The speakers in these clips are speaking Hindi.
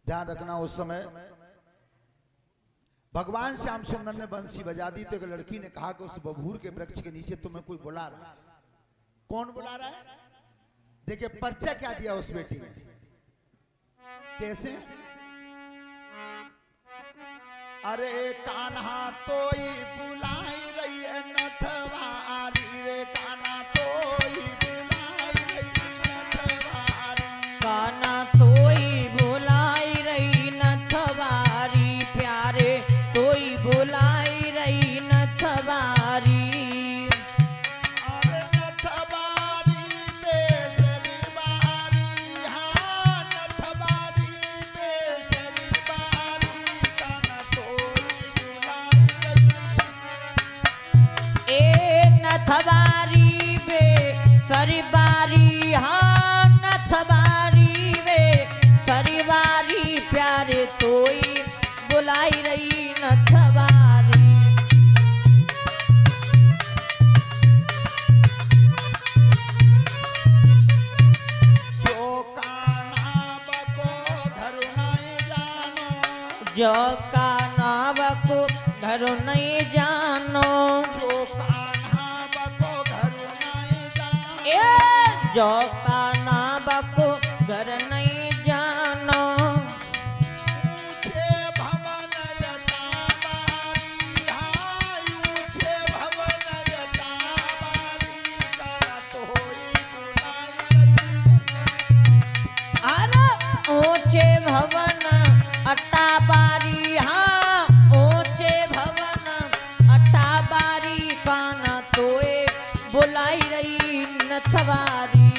ध्यान रखना उस समय भगवान श्याम सुंदर ने बंसी बजा दी तो एक लड़की ने कहा कि उस बबूर के वृक्ष के नीचे तुम्हें कोई बुला रहा है। कौन बुला रहा है? देखिए परिचय क्या दिया उस बेटी ने, कैसे? अरे कान्हा तोई बुलाई रही है नथवारी रे, कान्हा तोई बुलाई रही नथवारी, कान्हा तोई बुलाई रही नथवारी, प्यारे तोई बुलाई रही नथवारी। अरे नथवारी बेसरी बारी, हाँ नथवारी बेसरी बारी, कान्हा तोई बुलाई रही। ए नथवारी बे सरिबारी, हाँ नथवारी वे सरिबारी, प्यारे तोई बुलाई रही नथवारी। जो कान्हा बको धरु नहीं जानो, जो का नाव को घर नहीं जानो, जो कान्हा बको धरु नहीं जानो, ए जो का नाव को घर नहीं जानो। ऊंचे भवन यटाबारी, हाँ ऊंचे भवन यटाबारी, कान्हा तोई बुलाई रही। अरे ऊंचे भवन अट्टाबारी, हाँ ऊंचे भवन अट्टाबारी, कान्हा तोए बुलाई रही नथवारी।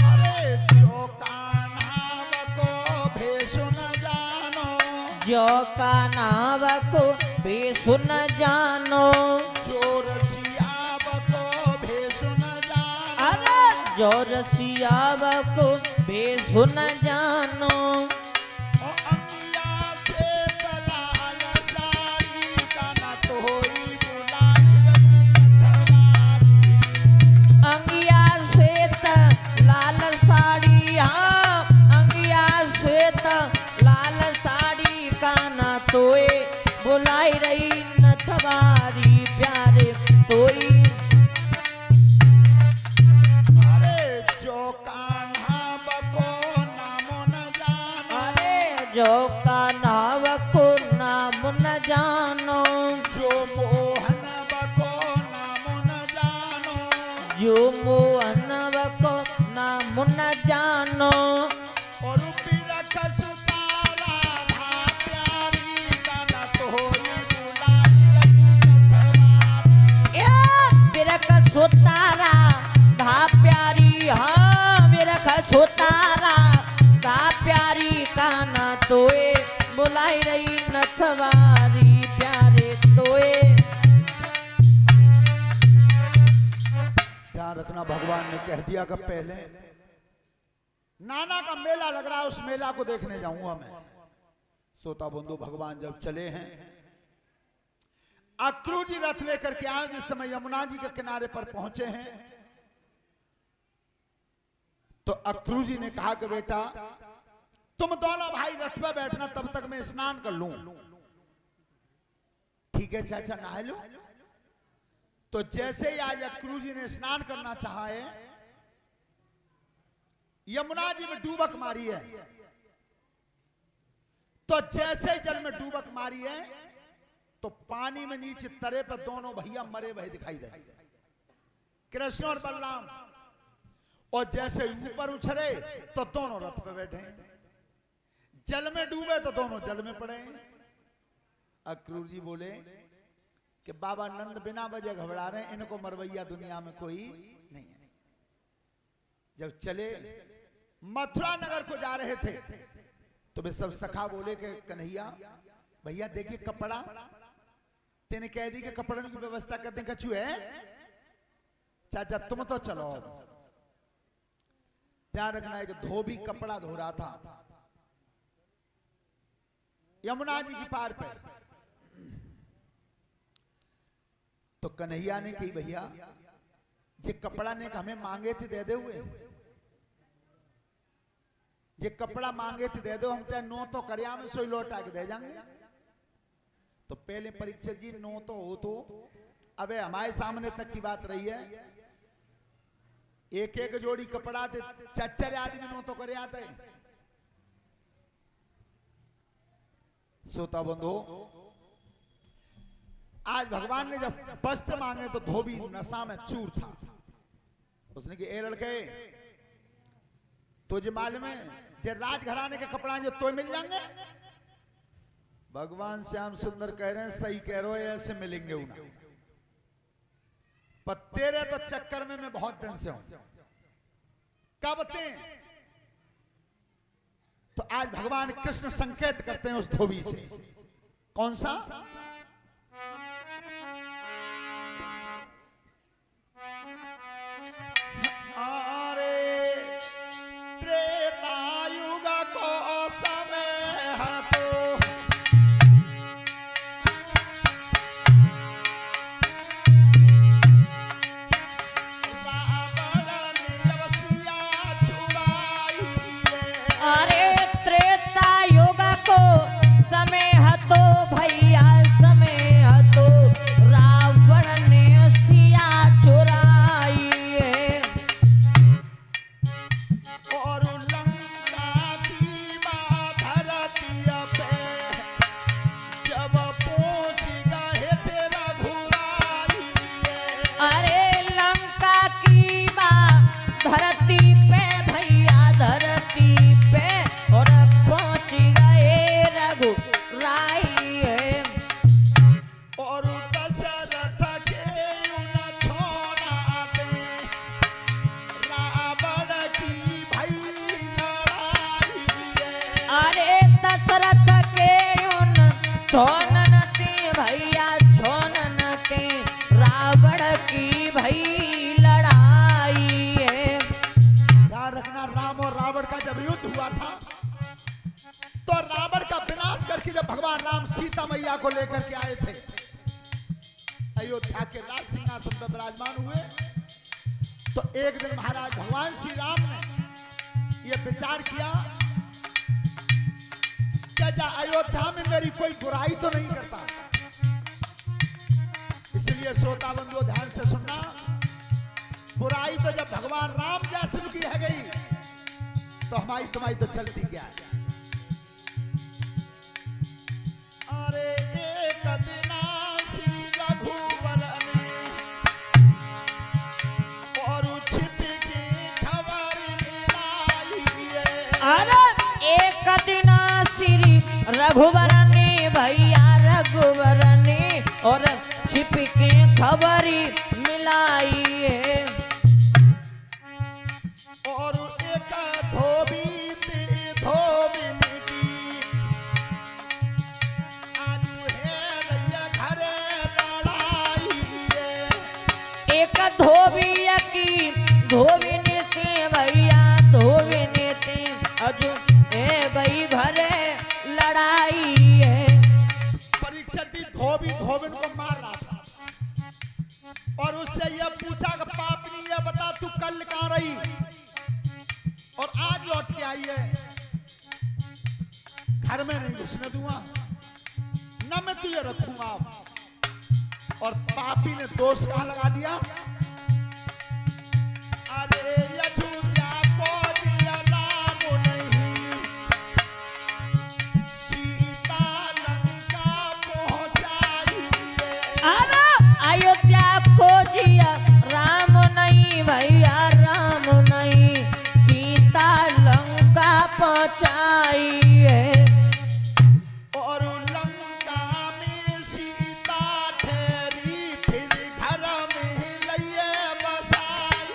अरे जो कान्हा बको भेष न जानो, जो का नाव को भी सुन जानो, जो रसिया बको भेष न जानो, अरे जो रसियाव को भी सुन जानो। ओ अंगिया से तलाल साड़ी, कान्हा तोई बुलाई रही नथवारी। अंगिया श्वेत लाल साड़ी, हाँ अंगिया श्वेत लाल साड़ी, कान्हा तोए बुलाई रही नथवारी, प्यारे तोई। अरे जो कान्हा बको नामो न जानो, अरे जो का नाव को नाम न जानो, जो मोहन बको नामो न जानो, जो मोहनव को नाम न जानो। और बिरख सुतारा धा प्यारी, कान्हा तोई बुलाई रही नथवारी। ए बिरख सुतारा धा प्यारी, हाँ बिरख सुतारा धा प्यारी, कान्हा तोए बुलाई रही नथवारी, प्यारे तोए। ध्यान रखना भगवान ने कह दिया कि पहले नाना का मेला लग रहा है, उस मेला को देखने जाऊंगा मैं। सोता बंधु भगवान जब चले हैं, अक्रू जी रथ लेकर के आए, जिस समय यमुना जी के किनारे पर पहुंचे हैं तो अक्रू जी ने कहा कि बेटा तुम दोनों भाई रथ पर बैठना, तब तक मैं स्नान कर लूं। ठीक है चाचा, नहा लो। तो जैसे ही आज अक्रू जी ने स्नान करना चाहा है, यमुना जी में डूबक मारी है, तो जैसे जल में डूबक मारी है तो पानी में नीचे तरे पर दोनों भैया मरे भय दिखाई दे, कृष्ण और बलराम। और जैसे ऊपर उछले तो दोनों रथ पे बैठे, जल में डूबे तो दोनों जल में पड़े। अक्रूर जी बोले कि बाबा नंद बिना वजह घबरा रहे हैं, इनको मरवैया दुनिया में कोई नहीं है। जब चले मथुरा नगर को जा रहे थे तो वे सब सखा बोले कि कन्हैया भैया देखिए कपड़ा तेने कह दी कि कपड़ों की व्यवस्था करते हैं, कछु है? चाचा तुम तो चलो। ध्यान रखना, एक धोबी कपड़ा धो रहा था यमुना जी की पार पे, तो कन्हैया ने कही भैया जे कपड़ा ने हमें मांगे थे दे दे हुए, जे कपड़ा मांगे थे दे दो, हम ते नो तो करया में सोई लौटा के दे जाएंगे। तो पहले परीक्षक जी नो तो हो तो अबे हमारे सामने तक की बात रही है, एक एक जोड़ी कपड़ा थे, चच्चर आदमी नो तो करे आते। श्रोता बंधु, आज भगवान ने जब वस्त्र मांगे तो धोबी नशा में चूर था। उसने कि ए लड़के तुझे मालूम है जे राजघराने के कपड़ा जो तो मिल जाएंगे। भगवान श्याम सुंदर कह रहे हैं सही कह रहे हो, ऐसे मिलेंगे उन्हें, पर तेरे तो चक्कर में मैं बहुत दिन से हूं। कब ते तो आज भगवान कृष्ण संकेत करते हैं उस धोबी से। कौन सा? छोनन के भैया छोनन के रावण की भई लड़ाई है। याद रखना, राम और रावण का जब युद्ध हुआ था तो रावण का विनाश करके जब भगवान राम सीता मैया को लेकर के आए थे अयोध्या के राज सिंहासन पर विराजमान हुए, तो एक दिन महाराज भगवान श्री राम ने यह विचार किया क्या अयोध्या में मेरी कोई बुराई तो नहीं करता। इसलिए श्रोता बंधुओं ध्यान से सुनना, बुराई तो जब भगवान राम जैसे की है गई तो हमारी तुम्हारी तो चलती क्या है। अरे एक दिन श्री रघुवर ने और छिप की खबर मिलाई है। अरे एक दिन श्री रघुवर ने भैया रघुवर ने और छिप के खबरी मिलाई है। और एक धोबी थी धोबिनी की आज है रैया घरे लड़ाई है। एक धोबी की धोबिनी से भैया धोबिनी से अजू ए गई घरे लड़ाई है। परीक्षित धोबी धोबिन को मार रहा था और उससे यह पूछा कि पापनी ये बता तू कल कहां रही और आज लौट के आई है। घर में नहीं घुसने दूंगा, न मैं तुझे रखूंगा। और पापी ने दोष कहां लगा दिया? अरे अयोध्या को दिया नाम नहीं, सीता लंका पहुंचाई है। अरे अयोध्या को जिया राम नहीं भैया राम नहीं, सीता लंका पहुंचाई है। और लंका में सीता ठहरी फिर घर में लइए बसाई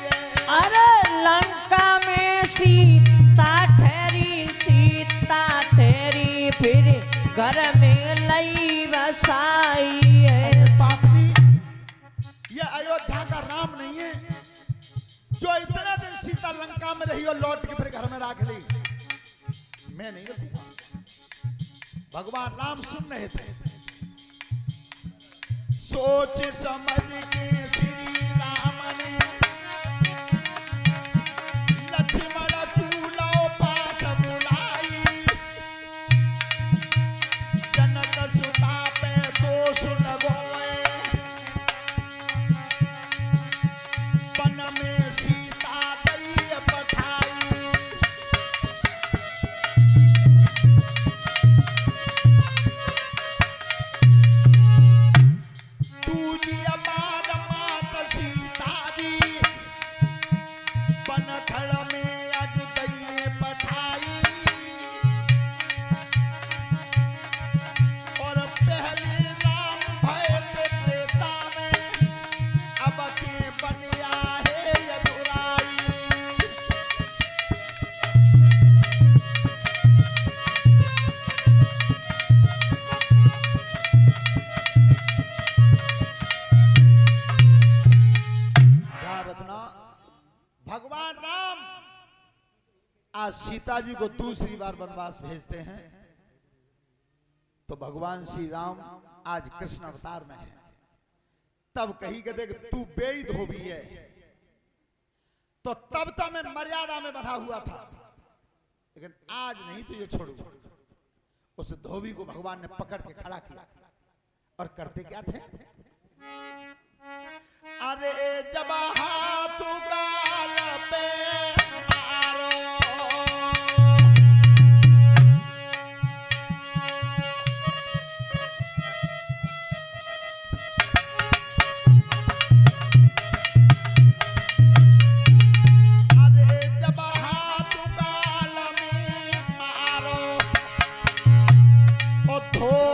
है। अरे लंका में सीता ठहरी फिर घर में लई बसाई है। पापनी ये अयोध्या का राम नहीं है जो इतने दिन सीता लंका में रही और लौट के फिर घर में रख ली। मैं नहीं रखूंगा। भगवान राम सुन रहे थे, सोच समझ के श्री राम ने लक्ष्मण कूलो पास बुलाई, जनक सुता पे दोष लगोए, वन में सीता दैय पठाई। दूजी अमार मात सीता जी, बनखड़ में अज दैय पठाई। और पहले राम भय थे त्रेता में, अब के बनिया है यदुराई। ध्यान रखना, भगवान राम आज सीता जी को दूसरी बार वनवास भेजते हैं, तो भगवान श्री राम आज कृष्ण अवतार में है। तब कही कहते कि तू बेई धोबी है, तो तब तक मैं मर्यादा में बंधा हुआ था, लेकिन आज नहीं तुझे छोड़ूंगा। उस धोबी को भगवान ने पकड़ के खड़ा किया, और करते क्या थे? अरे जब हाथ गाल पे मारो, अरे जब हाथ गाल में मारो, ओ धो